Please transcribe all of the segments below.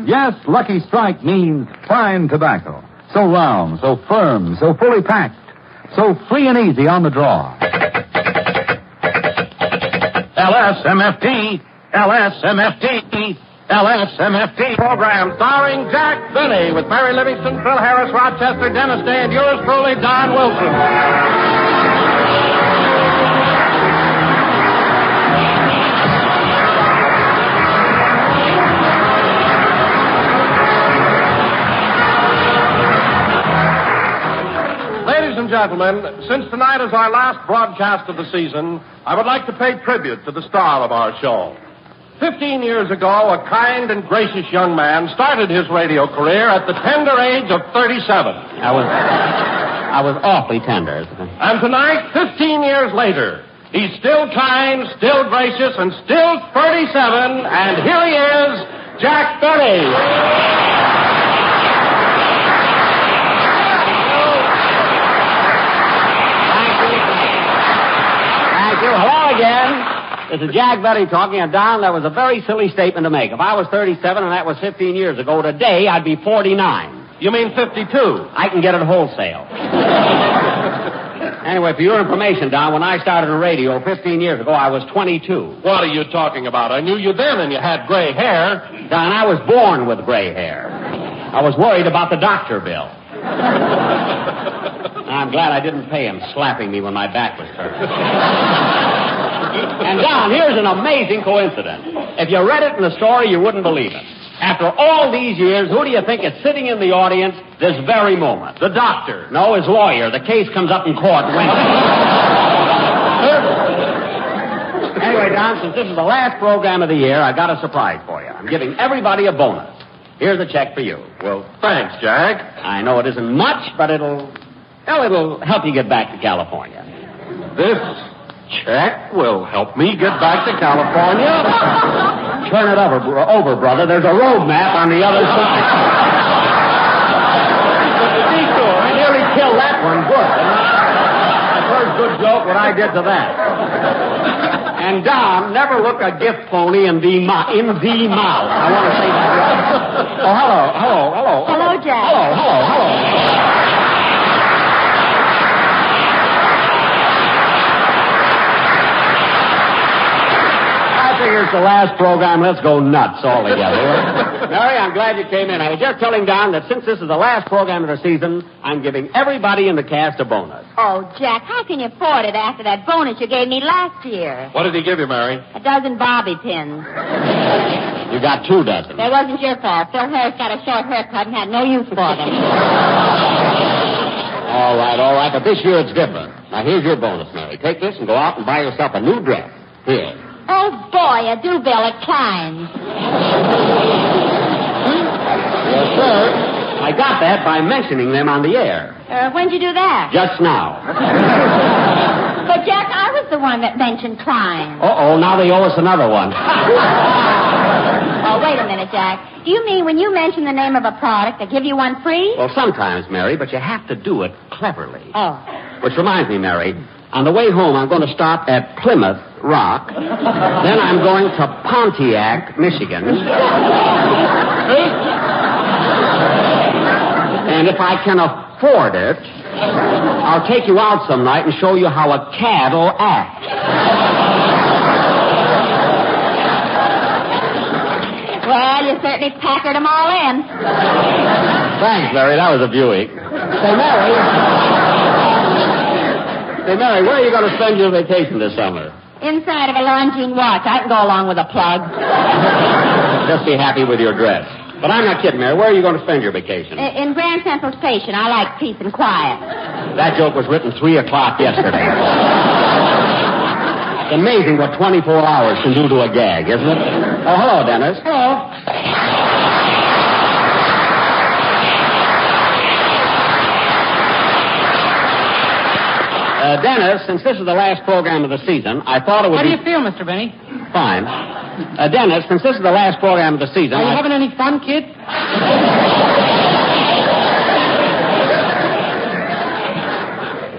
Yes, Lucky Strike means fine tobacco. So round, so firm, so fully packed, so free and easy on the draw. LSMFT, LSMFT, LSMFT. Program starring Jack Benny with Mary Livingston, Phil Harris, Rochester, Dennis Day, and yours truly, Don Wilson. Gentlemen, since tonight is our last broadcast of the season, I would like to pay tribute to the star of our show. 15 years ago, a kind and gracious young man started his radio career at the tender age of 37. I was awfully tender. And tonight, 15 years later, he's still kind, still gracious, and still 37, and here he is, Jack Benny. Hello again. This is Jack Benny talking. And, Don, that was a very silly statement to make. If I was 37 and that was 15 years ago, today I'd be 49. You mean 52? I can get it wholesale. Anyway, for your information, Don, when I started in radio 15 years ago, I was 22. What are you talking about? I knew you then and you had gray hair. Don, I was born with gray hair. I was worried about the doctor bill. I'm glad I didn't pay him slapping me when my back was turned. And, Don, here's an amazing coincidence. If you read it in the story, you wouldn't believe it. After all these years, who do you think is sitting in the audience this very moment? The doctor. No, his lawyer. The case comes up in court Wednesday. Anyway, Don, since this is the last program of the year, I got a surprise for you. I'm giving everybody a bonus. Here's a check for you. Well, thanks, Jack. I know it isn't much, but it'll help you get back to California. This check will help me get back to California? Turn it over, brother. There's a road map on the other side. I nearly killed that one. Good. The first good joke what I did to that. And, Don, never look a gift phony in the mouth. I want to say that right. Oh, hello. Hello, Jack. Hello. It's the last program. Let's go nuts all together. Mary, I'm glad you came in. I was just telling Don that since this is the last program of the season, I'm giving everybody in the cast a bonus. Oh, Jack, how can you afford it after that bonus you gave me last year? What did he give you, Mary? A dozen bobby pins. You got 2 dozen. That wasn't your fault. Phil Harris got a short haircut and had no use for them. All right. But this year it's different. Now, here's your bonus, Mary. Take this and go out and buy yourself a new dress. Here. Oh, boy, a do-bill at Klein's. Yes, sir. I got that by mentioning them on the air. When'd you do that? Just now. But, Jack, I was the one that mentioned Klein's. Uh-oh, now they owe us another one. Oh, wait a minute, Jack. Do you mean when you mention the name of a product, they give you one free? Well, sometimes, Mary, but you have to do it cleverly. Oh. Which reminds me, Mary, on the way home, I'm going to stop at Plymouth Rock. Then I'm going to Pontiac, Michigan. And if I can afford it, I'll take you out some night and show you how a cat'll act. Well, you certainly packered them all in. Thanks, Mary. That was a Buick. Say, Mary, where are you going to spend your vacation this summer? Inside of a Longines watch. I can go along with a plug. Just be happy with your dress. But I'm not kidding, Mary. Where are you going to spend your vacation? In Grand Central Station. I like peace and quiet. That joke was written 3 o'clock yesterday. It's amazing what 24 hours can do to a gag, isn't it? Oh, hello, Dennis. Hello. Dennis, since this is the last program of the season, I thought it would How do you feel, Mr. Benny? Fine. Dennis, since this is the last program of the season... Are you having any fun, kid?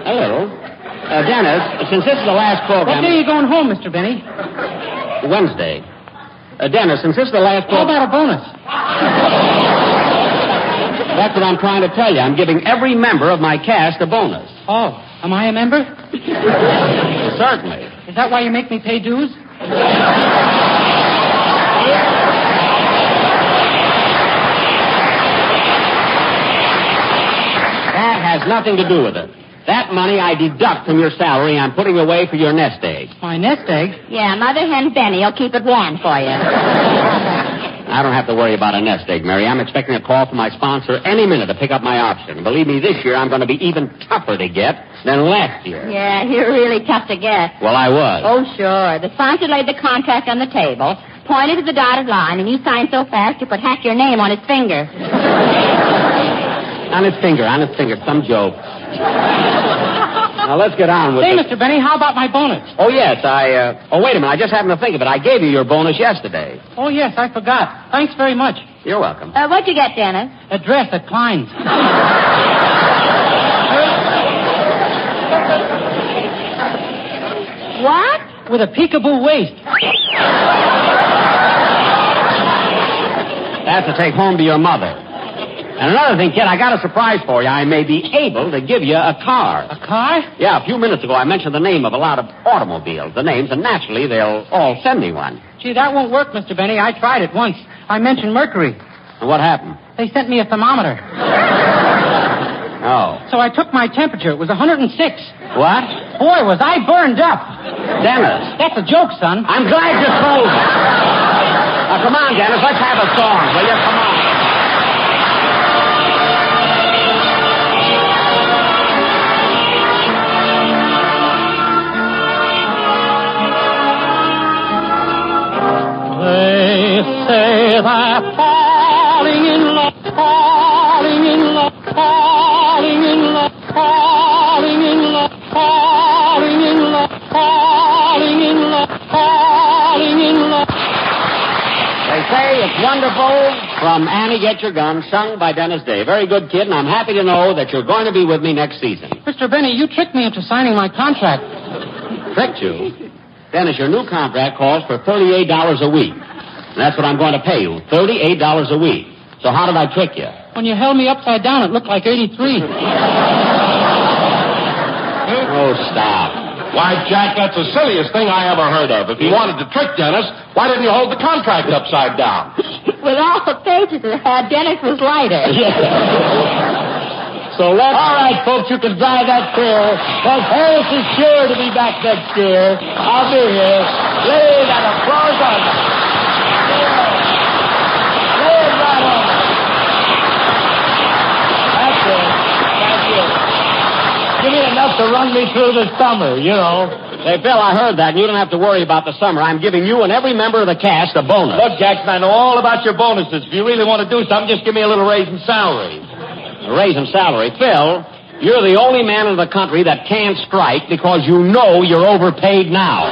A little. Dennis, since this is the last program... What day are you going home, Mr. Benny? Wednesday. Dennis, since this is the last How program... about a bonus? That's what I'm trying to tell you. I'm giving every member of my cast a bonus. Oh, am I a member? Certainly. Is that why you make me pay dues? That has nothing to do with it. That money I deduct from your salary I'm putting away for your nest egg. My nest egg? Yeah, Mother Hen Benny will keep it warm for you. I don't have to worry about a nest egg, Mary. I'm expecting a call from my sponsor any minute to pick up my option. Believe me, this year I'm going to be even tougher to get than last year. Yeah, you're really tough to get. Well, I was. Oh, sure. The sponsor laid the contract on the table, pointed to the dotted line, and you signed so fast you put half your name on his finger. On his finger. Some joke. Now, let's get on with Say, it. Mr. Benny, how about my bonus? Oh, yes, Oh, wait a minute. I just happened to think of it. I gave you your bonus yesterday. Oh, yes, I forgot. Thanks very much. You're welcome. What'd you get, Dennis? A dress at Klein's. What? With a peekaboo waist. That's to take home to your mother. And another thing, kid, I got a surprise for you. I may be able to give you a car. A car? Yeah, a few minutes ago I mentioned the name of a lot of automobiles, the names, and naturally they'll all send me one. Gee, that won't work, Mr. Benny. I tried it once. I mentioned mercury. And what happened? They sent me a thermometer. Oh. So I took my temperature. It was 106. What? Boy, was I burned up. Dennis. That's a joke, son. I'm glad you told me. Now, come on, Dennis. Let's have a song, will you? Come on. They say that falling in love, falling in love, falling in love, falling in love, falling in love, falling in love, falling in love. They say it's wonderful from Annie Get Your Gun, sung by Dennis Day. Very good, kid, and I'm happy to know that you're going to be with me next season. Mr. Benny, you tricked me into signing my contract. Tricked you? Dennis, your new contract calls for $38 a week. And that's what I'm going to pay you, $38 a week. So how did I trick you? When you held me upside down, it looked like 83. Oh, stop. Why, Jack, that's the silliest thing I ever heard of. If you wanted to trick Dennis, why didn't you hold the contract upside down? With all the pages it had, Dennis was lighter. So let's... All right, folks, you can dry that clear. Because Harris is sure to be back next year. I'll be here. Lay that applause on them. Lay it right on. That's it. Give me enough to run me through the summer, you know. Hey, Phil, I heard that, and you don't have to worry about the summer. I'm giving you and every member of the cast a bonus. Look, Jackson, I know all about your bonuses. If you really want to do something, just give me a little raise in salary. A raise in salary. Phil, you're the only man in the country that can't strike because you know you're overpaid now.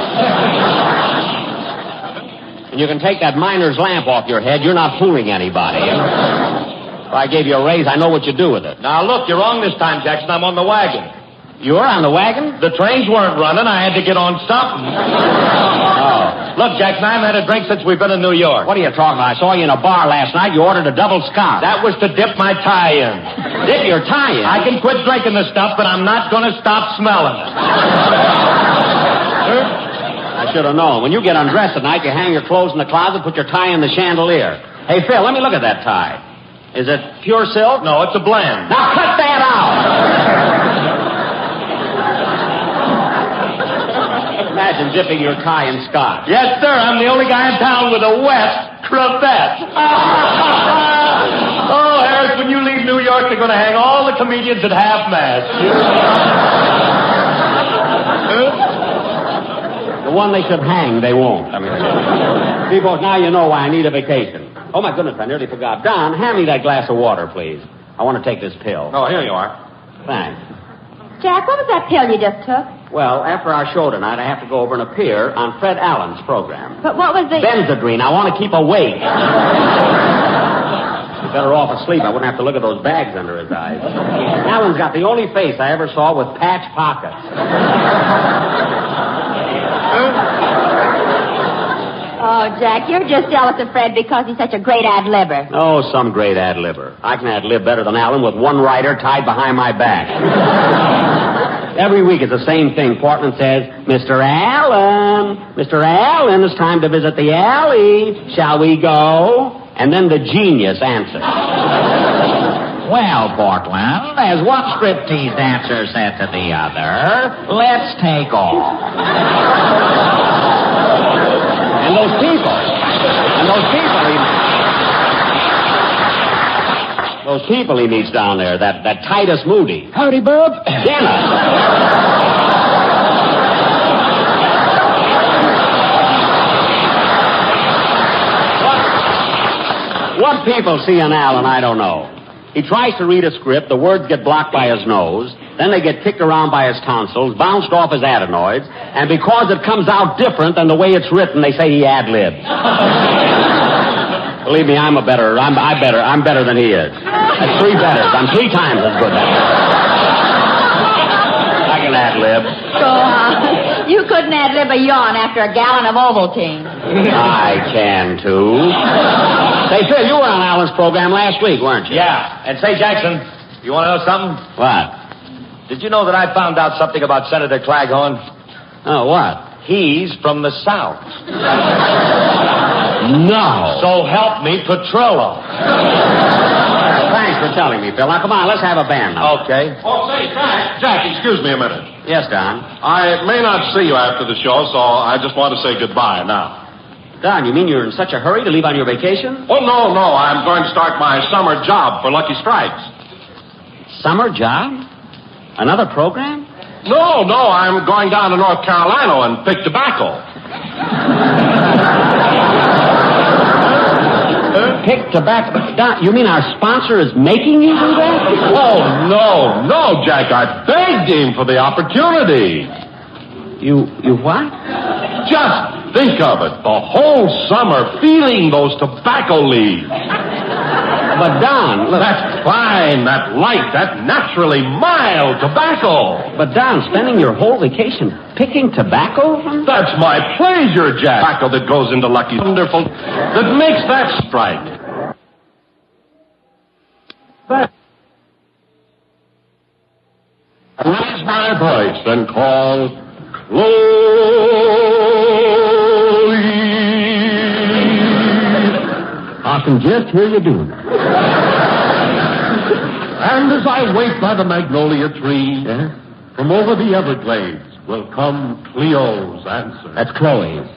And you can take that miner's lamp off your head. You're not fooling anybody. If I gave you a raise, I know what you'd do with it. Now, look, you're wrong this time, Jackson. I'm on the wagon. You're on the wagon? The trains weren't running. I had to get on something. Oh. Look, Jackson, I haven't had a drink since we've been in New York. What are you talking about? I saw you in a bar last night. You ordered a double scotch. That was to dip my tie in. Dip your tie in? I can quit drinking the stuff, but I'm not going to stop smelling it. I should have known. When you get undressed at night, you hang your clothes in the closet, put your tie in the chandelier. Hey, Phil, let me look at that tie. Is it pure silk? No, it's a blend. Now cut that out! Imagine dipping your tie in scotch. Yes, sir. I'm the only guy in town with a wet cravat. Oh, Harris, when you leave New York, they're going to hang all the comedians at half-mast. The one they should hang, they won't. People, now you know why I need a vacation. Oh, my goodness, I nearly forgot. Don, hand me that glass of water, please. I want to take this pill. Oh, here you are. Thanks. Jack, what was that pill you just took? Well, after our show tonight, I have to go over and appear on Fred Allen's program. But what was the... Benzedrine. I want to keep awake. Better off asleep. I wouldn't have to look at those bags under his eyes. Alan's got the only face I ever saw with patch pockets. Oh, Jack, you're just jealous of Fred because he's such a great ad-libber. Oh, some great ad-libber. I can ad-lib better than Alan with one rider tied behind my back. Every week it's the same thing. Portman says, Mr. Allen, it's time to visit the alley. Shall we go? And then the genius answers. Well, Portland, as one striptease dancer said to the other, let's take off. And those people he meets down there, that Titus Moody. Howdy, bub. Dennis. What people see in Alan, I don't know. He tries to read a script, the words get blocked by his nose, then they get kicked around by his tonsils, bounced off his adenoids, and because it comes out different than the way it's written, they say he ad-libs. Believe me, I'm better than he is. That's 3 betters. I'm 3 times as good as him. I can ad-lib. Go on. You couldn't ad-lib a yawn after a gallon of Ovaltine. I can, too. Say, Phil, you were on Alan's program last week, weren't you? Yeah. And say, Jackson, you want to know something? What? Did you know that I found out something about Senator Claghorn? Oh, what? He's from the South. No. So help me, Petrillo. Thanks for telling me, Phil. Now, come on, let's have a band now. Okay. Oh, say, Jack, excuse me a minute. Yes, Don. I may not see you after the show, so I just want to say goodbye now. Don, you mean you're in such a hurry to leave on your vacation? Oh, no. I'm going to start my summer job for Lucky Strikes. Summer job? Another program? No, I'm going down to North Carolina and pick tobacco. Pick tobacco? Don, you mean our sponsor is making you do that? Oh, no, Jack. I begged him for the opportunity. You what? Just think of it. The whole summer feeling those tobacco leaves. But, Don, look. That's fine. That light, that naturally mild tobacco. But, Don, spending your whole vacation picking tobacco? That's my pleasure, Jack. Tobacco that goes into Lucky. Wonderful. That makes that strike. Raise my voice and call Chloe. I can just hear you doing it. And as I wait by the magnolia tree, from over the Everglades will come Cleo's answer. That's Chloe's.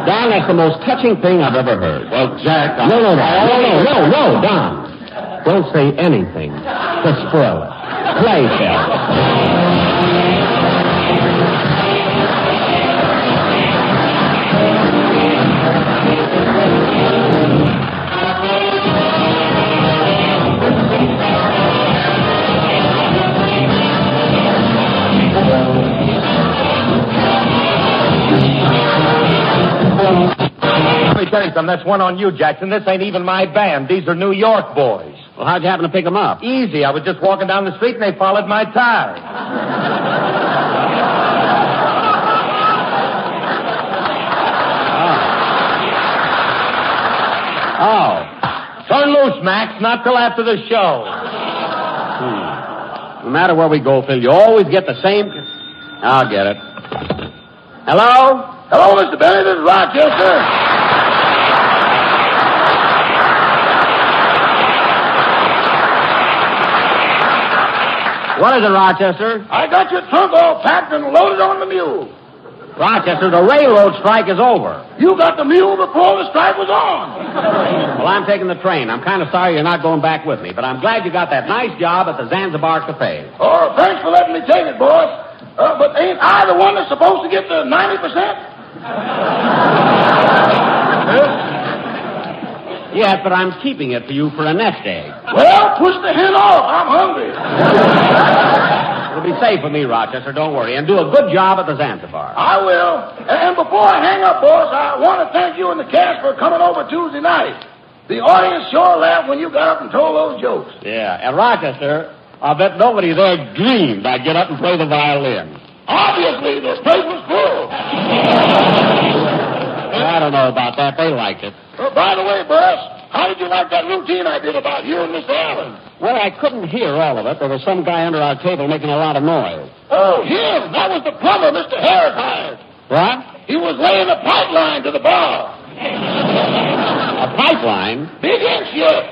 Don, that's the most touching thing I've ever heard. Well, Jack, No, Don. Don't say anything to spoil it. Play, Phil. Let me tell you something. That's one on you, Jackson. This ain't even my band. These are New York boys. Well, how'd you happen to pick them up? Easy. I was just walking down the street and they followed my tie. Oh. Turn loose, Max. Not till after the show. No matter where we go, Phil, you always get the same... I'll get it. Hello? Hello, Mr. Benny. This is Rochester. What is it, Rochester? I got your trunk all packed and loaded on the mule. Rochester, the railroad strike is over. You got the mule before the strike was on. Well, I'm taking the train. I'm kind of sorry you're not going back with me, but I'm glad you got that nice job at the Zanzibar Cafe. Oh, thanks for letting me take it, boss. But ain't I the one that's supposed to get the 90%? Yes, but I'm keeping it for you for a nest egg. Well, push the hen off. I'm hungry. It'll be safe with me, Rochester. Don't worry. And do a good job at the Zanzibar. I will. And before I hang up, boss, I want to thank you and the cast for coming over Tuesday night. The audience sure laughed when you got up and told those jokes. Yeah. And Rochester, I bet nobody there dreamed I'd get up and play the violin. Obviously, the place was full. I don't know about that. They liked it. By the way, boss, how did you like that routine I did about you and Mr. Allen? Well, I couldn't hear all of it. There was some guy under our table making a lot of noise. Oh, him. That was the plumber Mr. Harris hired. What? He was laying a pipeline to the bar. A pipeline? Big inch, yes.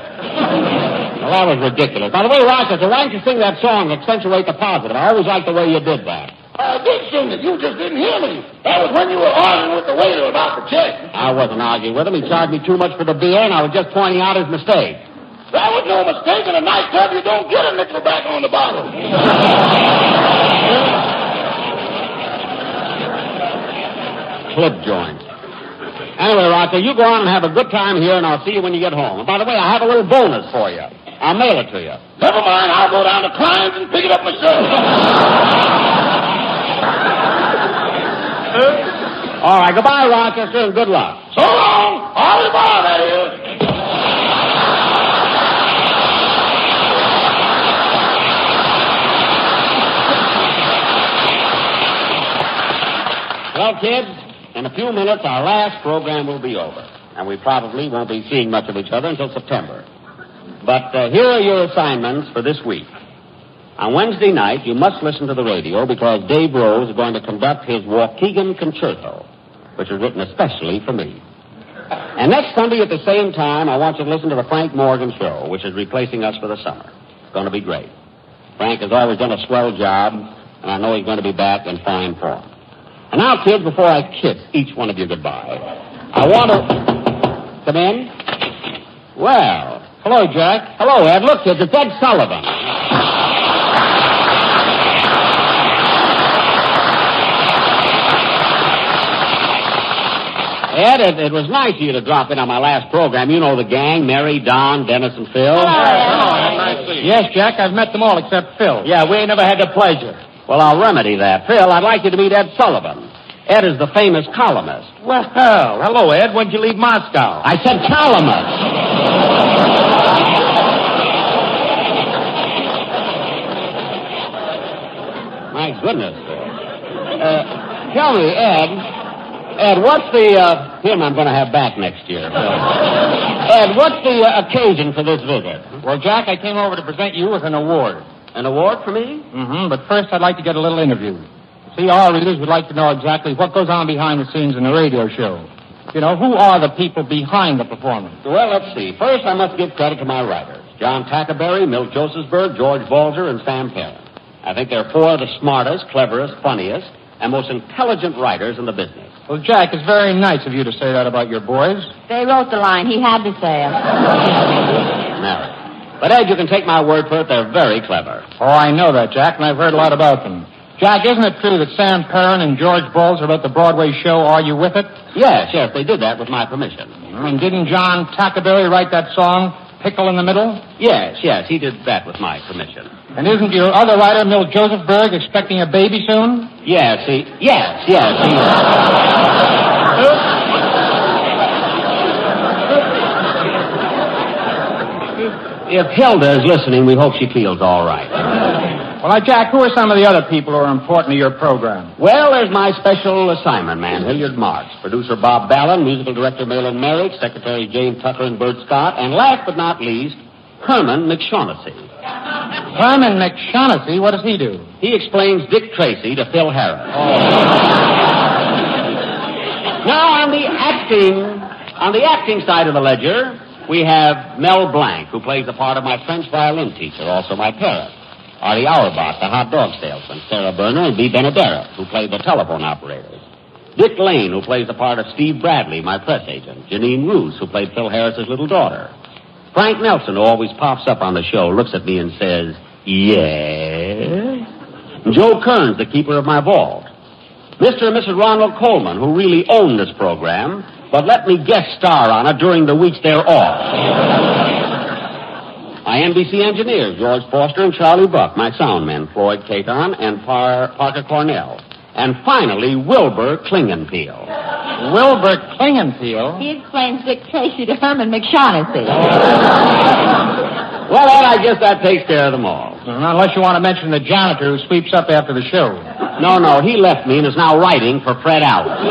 Well, that was ridiculous. By the way, Rochester, why don't you sing that song, Accentuate the Positive? I always liked the way you did that. I did sing it. You just didn't hear me. That was when you were arguing with the waiter about the check. I wasn't arguing with him. He charged me too much for the beer, and I was just pointing out his mistake. That was no mistake. In a nightclub, you don't get a nickel back on the bottle. Clip joint. Anyway, Roger, you go on and have a good time here, and I'll see you when you get home. And by the way, I have a little bonus for you. I'll mail it to you. Never mind. I'll go down to Klein's and pick it up myself. All right, goodbye, Rochester, and good luck. So long. Au revoir, that is. Well, kids, in a few minutes, our last program will be over, and we probably won't be seeing much of each other until September. But here are your assignments for this week. On Wednesday night, you must listen to the radio because Dave Rose is going to conduct his Waukegan Concerto, which is written especially for me. And next Sunday at the same time, I want you to listen to the Frank Morgan Show, which is replacing us for the summer. It's going to be great. Frank has always done a swell job, and I know he's going to be back in fine form. And now, kids, before I kiss each one of you goodbye, I want to... Come in? Well, hello, Jack. Hello, Ed. Look, kids, it's Ed Sullivan. Ed, it was nice of you to drop in on my last program. You know the gang, Mary, Don, Dennis, and Phil. Yes, Jack, I've met them all except Phil. Yeah, we ain't never had the pleasure. Well, I'll remedy that. Phil, I'd like you to meet Ed Sullivan. Ed is the famous columnist. Well, hello, Ed. When'd you leave Moscow? I said columnist. My goodness, Phil. Tell me, Ed, what's the, him I'm going to have back next year, Phil. Ed, what's the occasion for this visit? Well, Jack, I came over to present you with an award. An award for me? Mm-hmm, but first I'd like to get a little interview. See, our readers would like to know exactly what goes on behind the scenes in a radio show. You know, who are the people behind the performance? Well, let's see. First, I must give credit to my writers. John Tackerberry, Milt Josephsberg, George Balzer, and Sam Perrin. I think they're four of the smartest, cleverest, funniest, and most intelligent writers in the business. Well, Jack, it's very nice of you to say that about your boys. They wrote the line. He had to say it. Mary. But, Ed, you can take my word for it, they're very clever. Oh, I know that, Jack, and I've heard a lot about them. Jack, isn't it true that Sam Perrin and George Balzer are at the Broadway show Are You With It? Yes, they did that with my permission. And didn't John Tackerberry write that song, Pickle in the Middle? Yes, he did that with my permission. And isn't your other writer, Milt Josephsberg, expecting a baby soon? Yes. If Hilda is listening, we hope she feels all right. Well, now, Jack, who are some of the other people who are important to your program? Well, there's my special assignment man, Hilliard Marks, producer Bob Ballin, musical director Malin Merrick, secretary Jane Tucker and Bert Scott, and last but not least, Herman McShaughnessy. Herman McShaughnessy? What does he do? He explains Dick Tracy to Phil Harris. Now, on the acting side of the ledger, we have Mel Blanc, who plays the part of my French violin teacher, also my parent. Artie Auerbach, the hot dog salesman. Sarah Berner and Bea Benaderet, who played the telephone operators. Dick Lane, who plays the part of Steve Bradley, my press agent. Janine Roos, who played Phil Harris's little daughter. Frank Nelson, who always pops up on the show, looks at me and says, yes? And Joe Kearns, the keeper of my vault. Mr. and Mrs. Ronald Coleman, who really own this program, but let me guest star on it during the weeks they're off. My NBC engineers, George Foster and Charlie Buck. My sound men, Floyd Caton and Parker Cornell. And finally, Wilbur Klingenpeel. Wilbur Klingenpeel? He explains Dick Tracy to Herman McShaughnessy. Well, Ed, I guess that takes care of them all. Unless you want to mention the janitor who sweeps up after the show. No, he left me and is now writing for Fred Allen.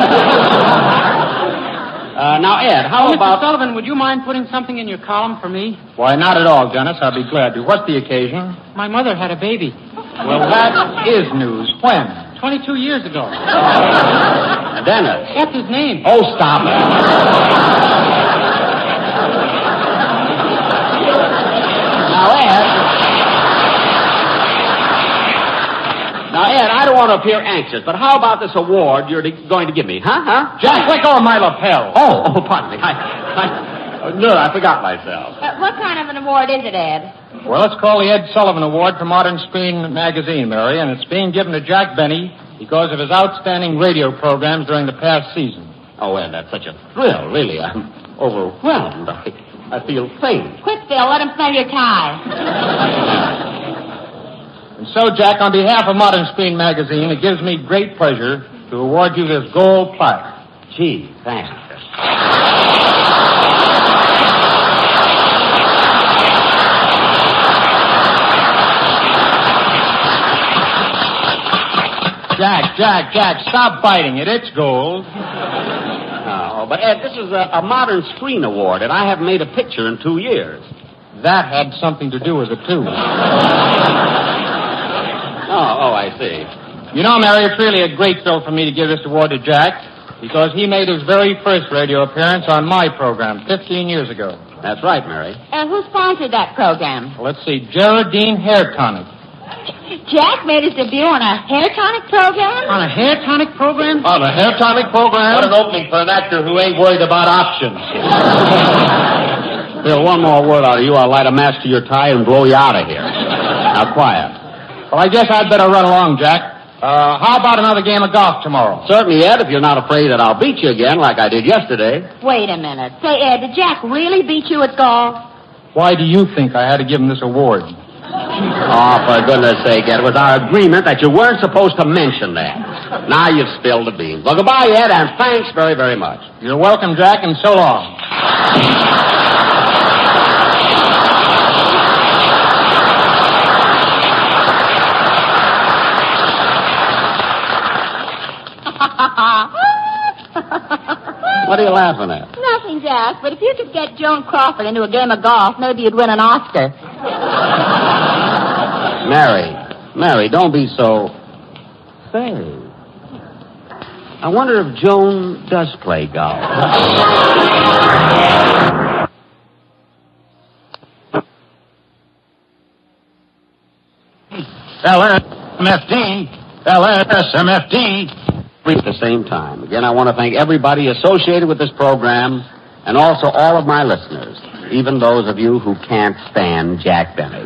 Now, Ed, how about... Mr. Sullivan, would you mind putting something in your column for me? Why, not at all, Dennis. I'll be glad to. What's the occasion? My mother had a baby. Well, that is news. When? 22 years ago. Dennis. What's his name? Oh, stop it. Now, Ed, I don't want to appear anxious, but how about this award you're going to give me, huh? Jack, let go of my lapel. Oh, pardon me. I forgot myself. What kind of an award is it, Ed? Well, it's called the Ed Sullivan Award for Modern Screen Magazine, Mary, and it's being given to Jack Benny because of his outstanding radio programs during the past season. Oh, Ed, that's such a thrill, really. I'm overwhelmed. I feel faint. Quick, Phil, let him smell your tie. And so, Jack, on behalf of Modern Screen Magazine, it gives me great pleasure to award you this gold plaque. Gee, thanks. Jack, stop biting it. It's gold. Oh, but, Ed, this is a Modern Screen Award, and I haven't made a picture in 2 years. That had something to do with it, too. Oh, I see. You know, Mary, it's really a great thrill for me to give this award to Jack because he made his very first radio appearance on my program 15 years ago. That's right, Mary. Who sponsored that program? Well, let's see, Geraldine Hair Tonic. Jack made his debut on a hair tonic program? On a hair tonic program? On a hair tonic program? What an opening for an actor who ain't worried about options. Bill, one more word out of you. I'll light a match to your tie and blow you out of here. Now, quiet. Well, I guess I'd better run along, Jack. How about another game of golf tomorrow? Certainly, Ed, if you're not afraid that I'll beat you again like I did yesterday. Wait a minute. Say, Ed, did Jack really beat you at golf? Why do you think I had to give him this award? Oh, for goodness sake, Ed, it was our agreement that you weren't supposed to mention that. Now you've spilled the beans. Well, goodbye, Ed, and thanks very, very much. You're welcome, Jack, and so long. What are you laughing at? Nothing, Jack, but if you could get Joan Crawford into a game of golf, maybe you'd win an Oscar. Mary, don't be so... Say, I wonder if Joan does play golf. LSMFD. At the same time. Again, I want to thank everybody associated with this program and also all of my listeners, even those of you who can't stand Jack Benny.